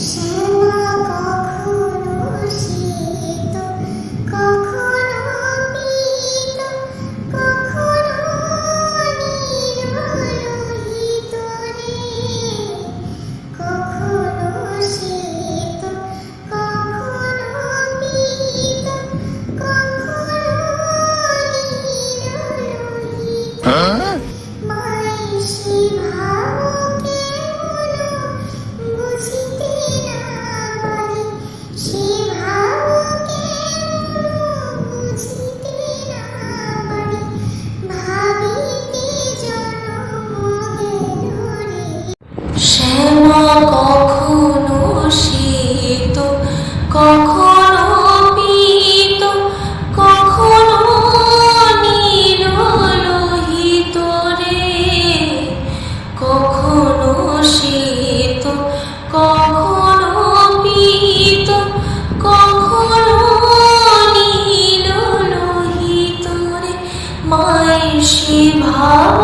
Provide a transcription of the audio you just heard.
শ্যামা কখনো শীত, কখনো পীত, কখনো নীললোহিত রে। কখনো শীত, কখনো পীত, কখনো নীললোহিত। মাইশি ভাবকে বুঝিতে না পারি, সে ভাবকে বুঝিতে না পারি, ভাবিতে জনম গেল রে। শ্যামা কখনো শীত, কখনো পীত, কখনো নীললোহিত রে। কখনো শীত, কখনো পীত, কখনো নীললোহিত রে। মাইশি ভাব